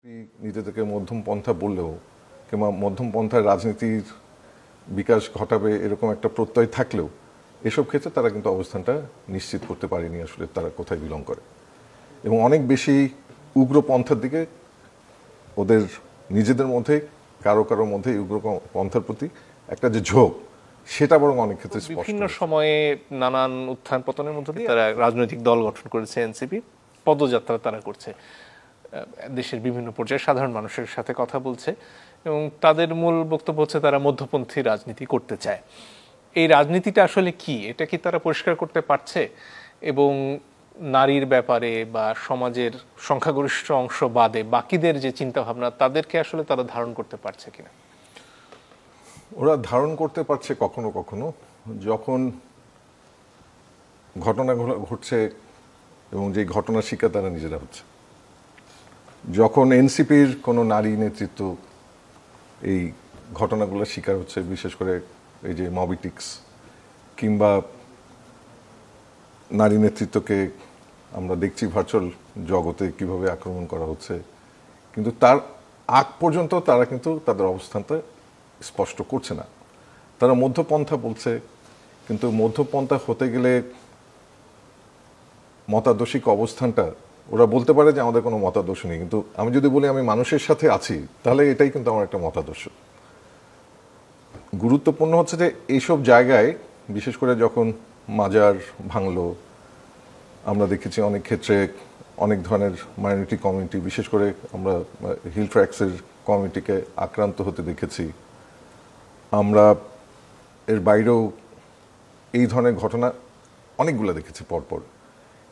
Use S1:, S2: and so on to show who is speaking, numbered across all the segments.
S1: নিজেদেরকে মধ্যম পন্থা বললেও কিংবা মধ্যম পন্থায় রাজনীতির বিকাশ ঘটাবে এরকম একটা প্রত্যয় থাকলেও এসব ক্ষেত্রে তারা কিন্তু অবস্থানটা নিশ্চিত করতে পারেনি আসলে তারা কোথায় বিলং করে এবং অনেক বেশি উগ্র পন্থার দিকে ওদের নিজেদের মধ্যে কারোর মধ্যে উগ্র পন্থার প্রতি একটা যে ঝোঁক সেটা বরং অনেক ক্ষেত্রে
S2: বিভিন্ন সময়ে নানান উত্থান পতনের মধ্য দিয়ে তারা রাজনৈতিক দল গঠন করেছে, এনসিপি পদযাত্রা তারা করছে, দেশের বিভিন্ন পর্যায়ে সাধারণ মানুষের সাথে কথা বলছে এবং তাদের মূল বক্তব্য হচ্ছে তারা মধ্যপন্থী রাজনীতি করতে চায়। এই রাজনীতিটা আসলে কি, এটা কি তারা পরিষ্কার করতে পারছে এবং নারীর ব্যাপারে বা সমাজের সংখ্যাগরিষ্ঠ অংশ বাদে বাকিদের যে চিন্তা ভাবনা তাদেরকে আসলে তারা ধারণ করতে পারছে কিনা?
S1: ওরা ধারণ করতে পারছে কখনো কখনো যখন ঘটনাগুলো ঘটছে এবং যে ঘটনার শিকার তারা নিজেরা হচ্ছে। যখন এনসিপির কোনো নারী নেতৃত্ব এই ঘটনাগুলোর শিকার হচ্ছে, বিশেষ করে এই যে মবিটিক্স কিংবা নারী নেতৃত্বকে আমরা দেখছি ভার্চুয়াল জগতে কিভাবে আক্রমণ করা হচ্ছে, কিন্তু তার আগ পর্যন্ত তারা কিন্তু তাদের অবস্থানটা স্পষ্ট করছে না। তারা মধ্যপন্থা বলছে, কিন্তু মধ্যপন্থা হতে গেলে মতাদর্শিক অবস্থানটা ওরা বলতে পারে যে আমাদের কোনো মতাদর্শ নেই, কিন্তু আমি যদি বলি আমি মানুষের সাথে আছি তাহলে এটাই কিন্তু আমার একটা মতাদর্শ। গুরুত্বপূর্ণ হচ্ছে যে এইসব জায়গায় বিশেষ করে যখন মাজার ভাঙলো, আমরা দেখেছি অনেক ক্ষেত্রে অনেক ধরনের মাইনরিটি কমিউনিটি, বিশেষ করে আমরা হিল ট্র্যাক্সের কমিউনিটিকে আক্রান্ত হতে দেখেছি। আমরা এর বাইরেও এই ধরনের ঘটনা অনেকগুলো দেখেছি পরপর,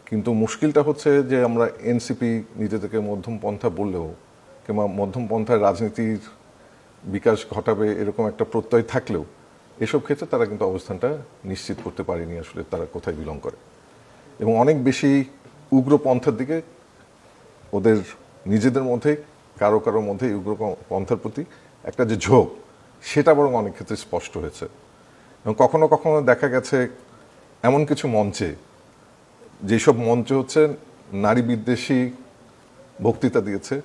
S1: কিন্তু মুশকিলটা হচ্ছে যে আমরা এনসিপি নিজেদেরকে মধ্যম পন্থা বললেও কিংবা মধ্যম পন্থায় রাজনীতির বিকাশ ঘটাবে এরকম একটা প্রত্যয় থাকলেও এসব ক্ষেত্রে তারা কিন্তু অবস্থানটা নিশ্চিত করতে পারেনি আসলে তারা কোথায় বিলং করে এবং অনেক বেশি উগ্র পন্থার দিকে ওদের নিজেদের মধ্যে কারোর মধ্যে উগ্র পন্থার প্রতি একটা যে ঝোঁক সেটা বরং অনেক ক্ষেত্রে স্পষ্ট হয়েছে। এবং কখনো কখনো দেখা গেছে এমন কিছু মঞ্চে, যেসব মঞ্চ হচ্ছে নারী বিদ্বেষী বক্তৃতা দিয়েছে,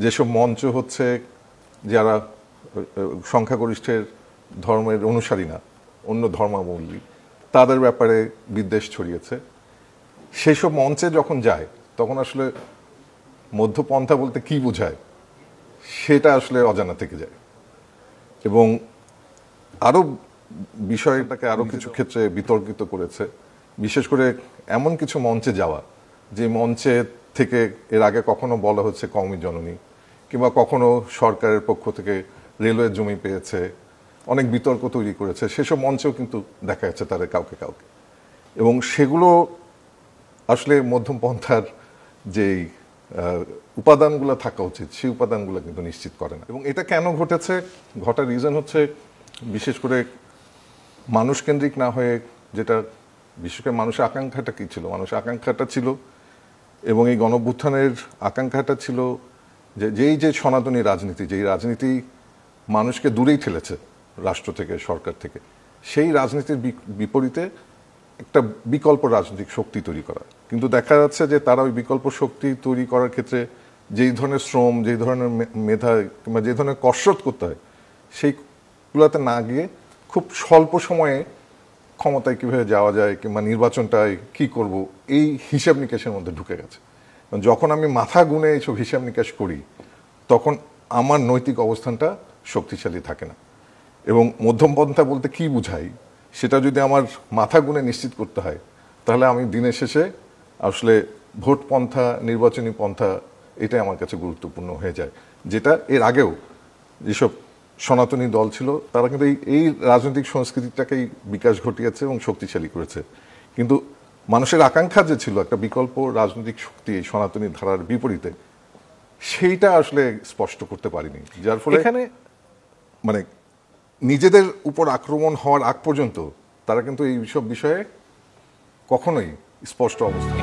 S1: যেসব মঞ্চ হচ্ছে যারা সংখ্যাগরিষ্ঠের ধর্মের অনুসারী না, অন্য ধর্মাবলম্বী, তাদের ব্যাপারে বিদ্বেষ ছড়িয়েছে, সেই সব মঞ্চে যখন যায় তখন আসলে মধ্যপন্থা বলতে কি বোঝায় সেটা আসলে অজানা থেকে যায় এবং আরও বিষয়টাকে আরও কিছু ক্ষেত্রে বিতর্কিত করেছে। বিশেষ করে এমন কিছু মঞ্চে যাওয়া যে মঞ্চে থেকে এর আগে কখনো বলা হচ্ছে কওমি জননী, কিংবা কখনো সরকারের পক্ষ থেকে রেলওয়ে জমি পেয়েছে, অনেক বিতর্ক তৈরি করেছে, সেসব মঞ্চেও কিন্তু দেখা যাচ্ছে তাদের কাউকে এবং সেগুলো আসলে মধ্যম পন্থার যেই উপাদানগুলো থাকা উচিত সেই উপাদানগুলো কিন্তু নিশ্চিত করে না। এবং এটা কেন ঘটেছে, ঘটার রিজন হচ্ছে বিশেষ করে মানুষকেন্দ্রিক না হয়ে, যেটা বিশেষ করে মানুষের আকাঙ্ক্ষাটা কী ছিল, মানুষের আকাঙ্ক্ষাটা ছিল এবং এই গণঅভ্যুত্থানের আকাঙ্ক্ষাটা ছিল যে সনাতনী রাজনীতি, যেই রাজনীতি মানুষকে দূরেই ঠেলেছে রাষ্ট্র থেকে, সরকার থেকে, সেই রাজনীতির বিপরীতে একটা বিকল্প রাজনৈতিক শক্তি তৈরি করা। কিন্তু দেখা যাচ্ছে যে তারা ওই বিকল্প শক্তি তৈরি করার ক্ষেত্রে যেই ধরনের শ্রম, যেই ধরনের মেধা কিংবা যে ধরনের কসরত করতে হয় সেইগুলোতে না গিয়ে খুব স্বল্প সময়ে ক্ষমতায় কীভাবে যাওয়া যায় কিংবা নির্বাচনটায় কী করব, এই হিসাব নিকাশের মধ্যে ঢুকে গেছে। যখন আমি মাথা গুনে এইসব হিসাব নিকাশ করি তখন আমার নৈতিক অবস্থানটা শক্তিশালী থাকে না এবং মধ্যমপন্থা বলতে কি বুঝাই সেটা যদি আমার মাথা গুনে নিশ্চিত করতে হয় তাহলে আমি দিনের শেষে আসলে ভোট পন্থা, নির্বাচনী পন্থা, এটাই আমার কাছে গুরুত্বপূর্ণ হয়ে যায়। যেটা এর আগেও যেসব সনাতনী দল ছিল তারা কিন্তু এই রাজনৈতিক সংস্কৃতিটাকেই বিকাশ ঘটিয়েছে এবং শক্তিশালী করেছে, কিন্তু মানুষের আকাঙ্ক্ষা যে ছিল একটা বিকল্প রাজনৈতিক শক্তি এই সনাতনী ধারার বিপরীতে, সেইটা আসলে স্পষ্ট করতে পারিনি, যার ফলে
S2: এখানে
S1: মানে নিজেদের উপর আক্রমণ হওয়ার আগ পর্যন্ত তারা কিন্তু এই সব বিষয়ে কখনোই স্পষ্ট অবস্থা